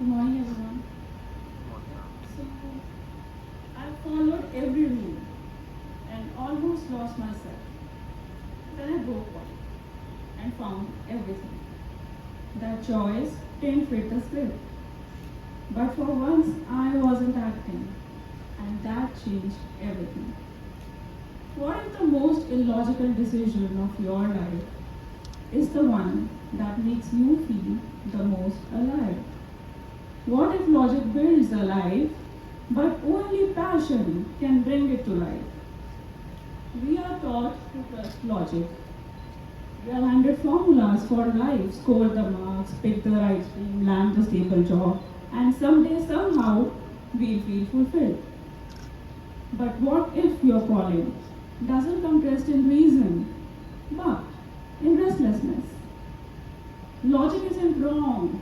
Good morning, everyone. So, I followed every rule and almost lost myself. Then I broke one and found everything. That choice didn't fit the script. But for once, I wasn't acting, and that changed everything. What if the most illogical decision of your life is the one that makes you feel the most alive? What if logic builds a life, but only passion can bring it to life? We are taught to trust logic. We are handed formulas for life, score the marks, pick the right stream, land the stable job, and someday, somehow, we'll feel fulfilled. But what if your calling doesn't come dressed in reason, but in restlessness? Logic isn't wrong,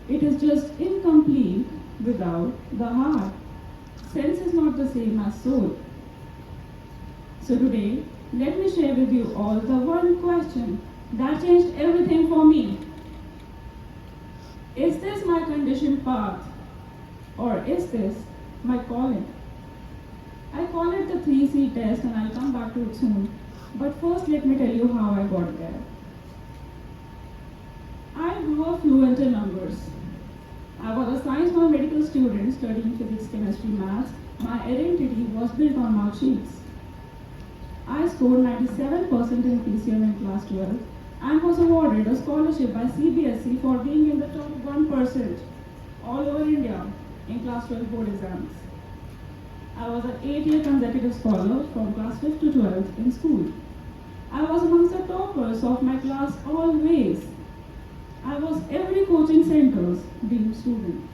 it is just incomplete without the heart. Sense is not the same as soul. So today, let me share with you all the one question that changed everything for me. Is this my conditioned path, or is this my calling? I call it the 3C test, and I'll come back to it soon. But first, let me tell you how I got there. I grew up fluent in numbers. I was a science non-medical student studying physics, chemistry, maths. My identity was built on mark sheets. I scored 97% in PCM in class 12 and was awarded a scholarship by CBSE for being in the top 1% all over India in class 12 board exams. I was an 8-year consecutive scholar from class 5th to 12th in school. I was amongst the toppers of my class always. I was every coaching center's dream student.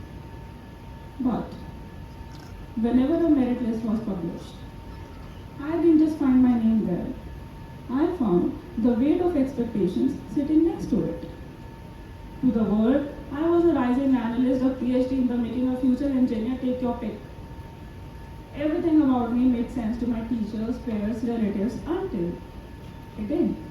But whenever a merit list was published, I didn't just find my name there. I found the weight of expectations sitting next to it. To the world, I was a rising analyst, a PhD in the making, a future engineer, take your pick. Everything about me made sense to my teachers, peers, relatives until it didn't.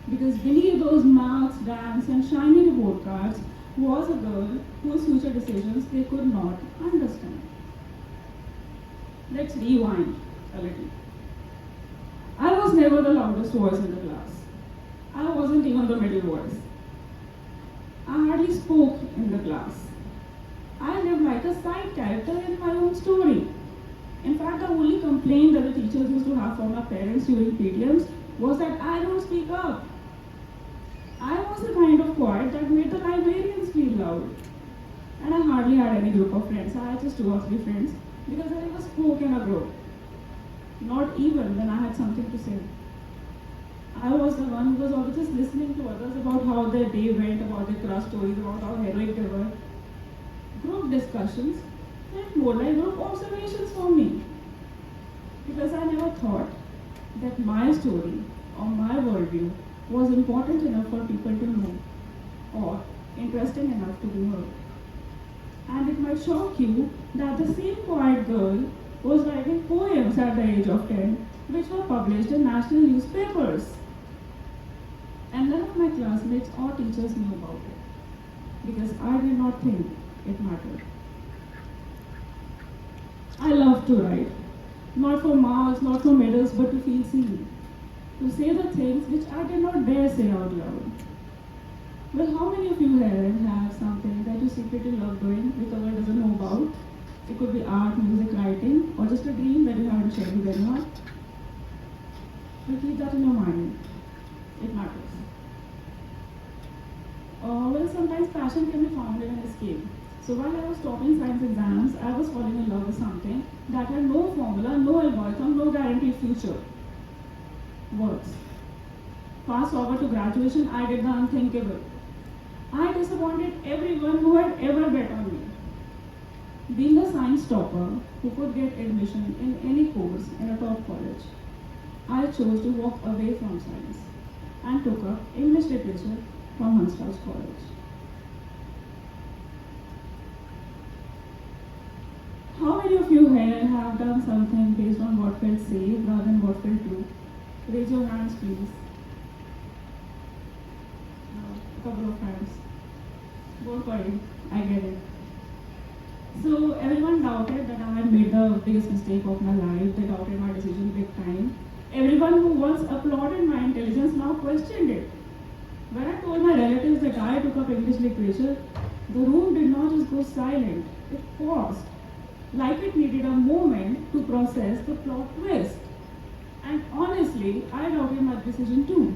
Because beneath those marks, ranks, and shiny report cards was a girl whose future decisions they could not understand. Let's rewind a little. I was never the loudest voice in the class. I wasn't even the middle voice. I hardly spoke in the class. I lived like a side character in my own story. In fact, the only complaint that the teachers used to have from my parents during PTMs was that I don't speak up. I was the kind of quiet that made the librarians feel loud. And I hardly had any group of friends. I had just 2 or 3 friends because I never spoke in a group. Not even when I had something to say. I was the one who was always just listening to others about how their day went, about their crush stories, about how heroic they were. Group discussions felt more like group observations for me. Because I never thought that my story or my worldview was important enough for people to know or interesting enough to be heard. And it might shock you that the same quiet girl was writing poems at the age of 10 which were published in national newspapers. And none of my classmates or teachers knew about it because I did not think it mattered. I love to write, not for marks, not for medals, but to feel seen. To say the things which I did not dare say out loud. Well, how many of you here have something that you secretly love doing which the world doesn't know about? It could be art, music, writing, or just a dream that you haven't shared with anyone. But keep that in your mind. It matters. Well, sometimes passion can be found in an escape. So while I was topping science exams, I was falling in love with something that had no formula, no algorithm, no guaranteed future. Words. Fast forward to graduation, I did the unthinkable. I disappointed everyone who had ever bet on me. Being a science topper who could get admission in any course in a top college, I chose to walk away from science and took up English literature from Hansraj College. How many of you here have done something based on what felt safe rather than what felt true? Raise your hands, please. A couple of hands. Don't worry, I get it. So everyone doubted that I had made the biggest mistake of my life. They doubted my decision big time. Everyone who once applauded my intelligence now questioned it. When I told my relatives that I took up English literature, the room did not just go silent. It paused, like it needed a moment to process the plot twist. And honestly, I doubted my decision too.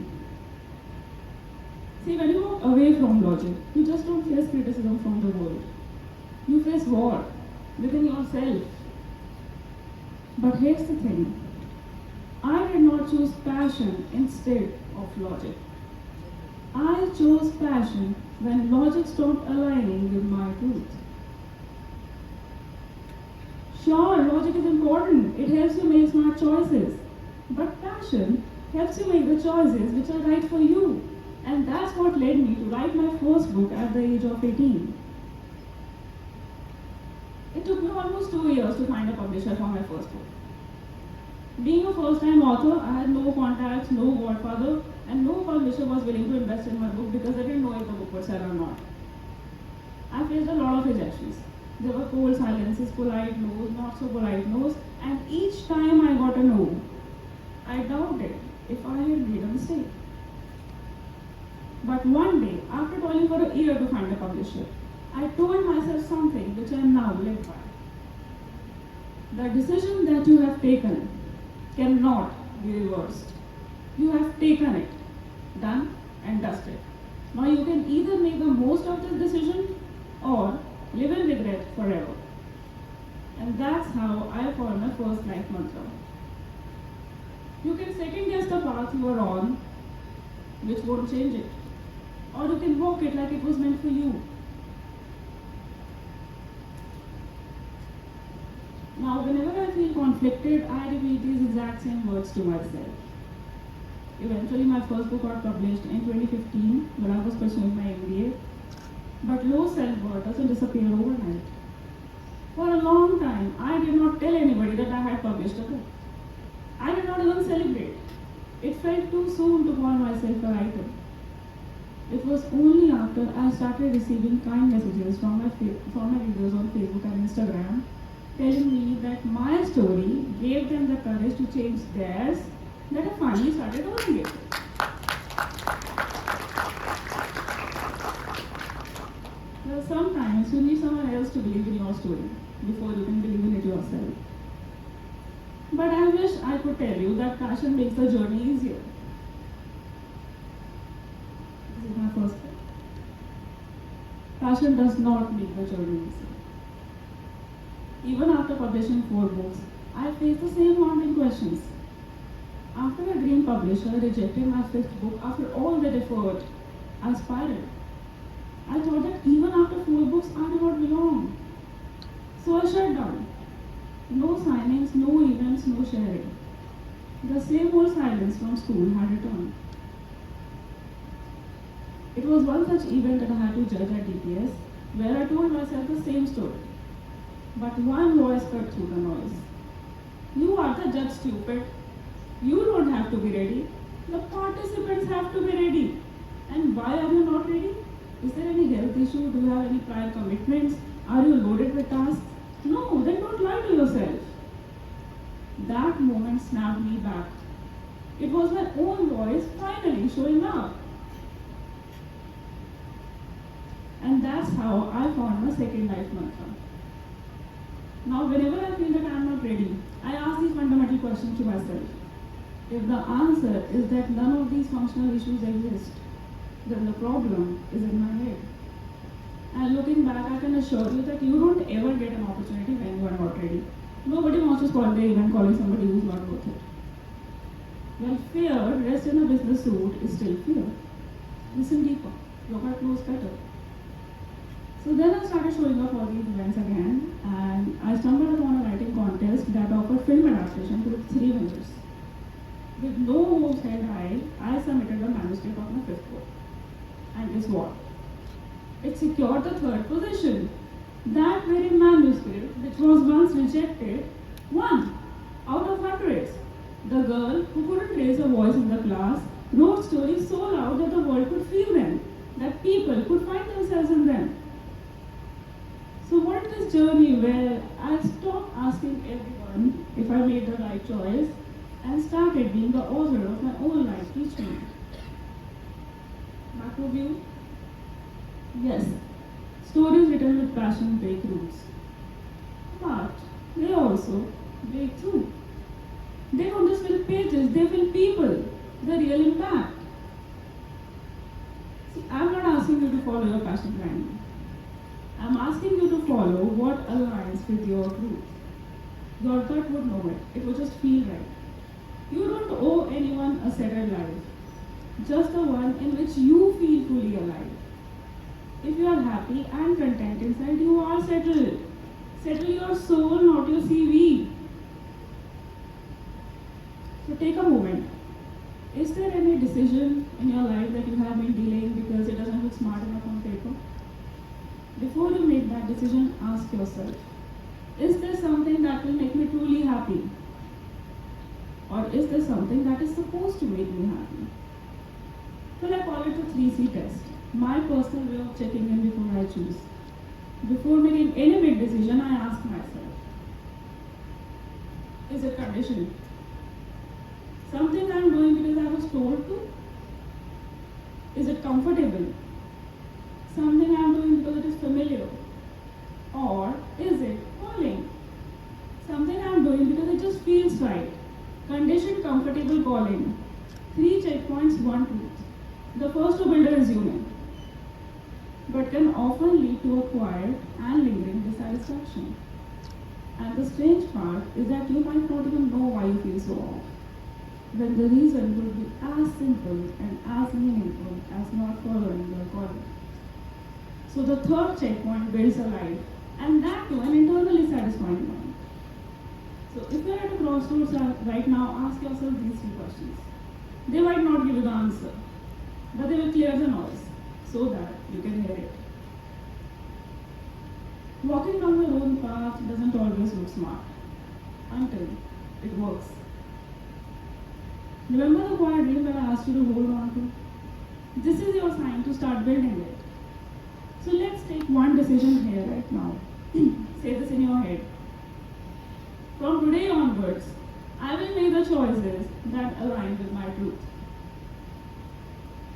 See, when you walk away from logic, you just don't face criticism from the world. You face war within yourself. But here's the thing. I did not choose passion instead of logic. I chose passion when logic stopped aligning with my truth. Sure, logic is important. It helps you make smart choices. But passion helps you make the choices which are right for you. And that's what led me to write my first book at the age of 18. It took me almost 2 years to find a publisher for my first book. Being a first-time author, I had no contacts, no godfather, and no publisher was willing to invest in my book because they didn't know if the book would sell or not. I faced a lot of rejections. There were cold silences, polite no's, not so polite no's, and each time I got a no, I doubted if I had made a mistake. But one day, after toiling for a year to find a publisher, I told myself something which I now live by. The decision that you have taken cannot be reversed. You have taken it, done and dusted. Now you can either make the most of this decision or live in regret forever. And that's how I found my first life mantra. You can second guess the path you are on, which won't change it. Or you can walk it like it was meant for you. Now, whenever I feel conflicted, I repeat these exact same words to myself. Eventually, my first book got published in 2015 when I was pursuing my MBA. But low self-worth doesn't disappear overnight. For a long time, I did not tell anybody that I had published a book. I did not even celebrate. It felt too soon to call myself a writer. It was only after I started receiving kind messages from my readers on Facebook and Instagram telling me that my story gave them the courage to change theirs that I finally started owning it. Well, sometimes you need someone else to believe in your story before you can believe in it yourself. But I wish I could tell you that passion makes the journey easier. This is my first point. Passion does not make the journey easier. Even after publishing 4 books, I faced the same haunting questions. After a dream publisher rejected my 5th book after all that effort, I spiraled. I thought that even after 4 books, I did not belong. So I shut down. No signings, no events, no sharing. The same old silence from school had returned. It was one such event that I had to judge at DPS, where I told myself the same story. But one voice cut through the noise. You are the judge, stupid. You don't have to be ready. The participants have to be ready. And why are you not ready? Is there any health issue? Do you have any prior commitments? Are you loaded with tasks? No, then don't lie to yourself. That moment snapped me back. It was my own voice finally showing up. And that's how I found my second life mantra. Now, whenever I feel that I am not ready, I ask these fundamental questions to myself. If the answer is that none of these functional issues exist, then the problem is in my head. And looking back, I can assure you that you don't ever get an opportunity when you are not ready. Nobody wants to spoil their event calling somebody who's not worth it. Well, fear dressed in a business suit is still fear. Listen deeper. Look at close better. So then I started showing up for these events again, and I stumbled upon a writing contest that offered film adaptation with 3 winners. With no hopes held high, I submitted the manuscript of my 5th book. And guess what? It secured the 3rd position. That very manuscript, which was once rejected, won out of hundreds. The girl who couldn't raise her voice in the class wrote stories so loud that the world could feel them, that people could find themselves in them. this journey where I stopped asking everyone if I made the right choice and started being the author of my own life history. Macro view? Yes, stories written with passion break rules. But they also break through. They don't just fill pages, they fill people, the real impact. See, I'm not asking you to follow your passion blindly. I'm asking you to follow what aligns with your truth. Your gut would know it. It would just feel right. You don't owe anyone a settled life, just the one in which you feel fully alive. If you are happy and content inside, you are settled. Settle your soul, not your CV. So take a moment. Is there any decision in your life that you have been delaying because it doesn't look smart enough on paper? Before you make that decision, ask yourself, is there something that will make me truly happy? Or is there something that is supposed to make me happy? Well, I call it the 3C test, my personal way of checking in before I choose. Before making any big decision, I ask myself, is it conditioned? Something I'm doing because I was told to? Is it comfortable? Something I'm doing because it is familiar? Or is it calling? Something I'm doing because it just feels right. Conditioned, comfortable, calling. 3 checkpoints, 1 truth. The first to build a resume, but can often lead to a quiet and lingering dissatisfaction. And the strange part is that you might not even know why you feel so off, when the reason would be as simple and as meaningful as not following your calling. So the third checkpoint builds a life, and that too an internally satisfying one. So if you're at a crossroads right now, ask yourself these 3 questions. They might not give you the answer, but they will clear the noise so that you can hear it. Walking down your own path doesn't always look smart until it works. Remember the quiet dream that I asked you to hold on to? This is your sign to start building it. So let's take one decision here right now. Say this in your head. From today onwards, I will make the choices that align with my truth.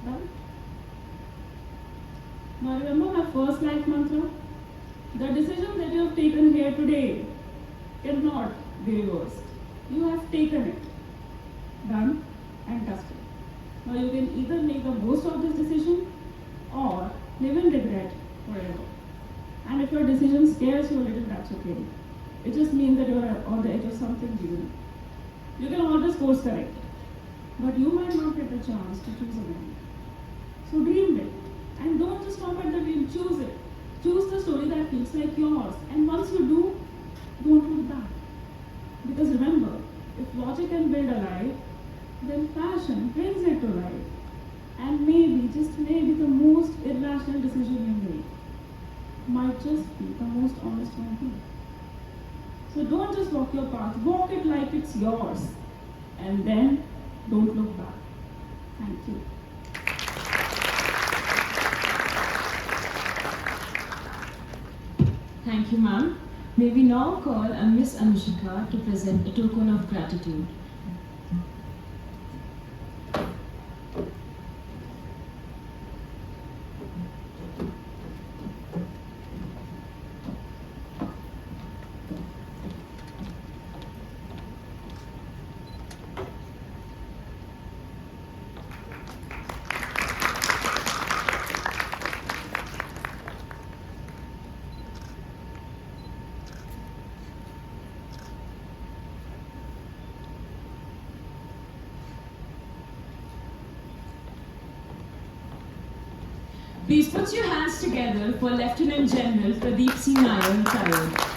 Right? Now remember my first life mantra? The decision that you have taken here today cannot be reversed. You have taken it, done and dusted. Now you can either make the most of this decision or live in regret forever. And if your decision scares you a little, that's okay. It just means that you are on the edge of something new. You can always course correct, but you might not get the chance to choose again. So dream big, and don't just stop at the dream, choose it. Choose the story that feels like yours, and once you do, don't look back. Because remember, if logic can build a life, then passion brings it to life. And maybe, just maybe, the most irrational decision you make might just be the most honest one too. So don't just walk your path, walk it like it's yours. And then, don't look back. Thank you. Thank you, ma'am. May we now call on Miss Anushika to present a token of gratitude. Please put your hands together for Lieutenant General Pradeep Singh Nair, retired.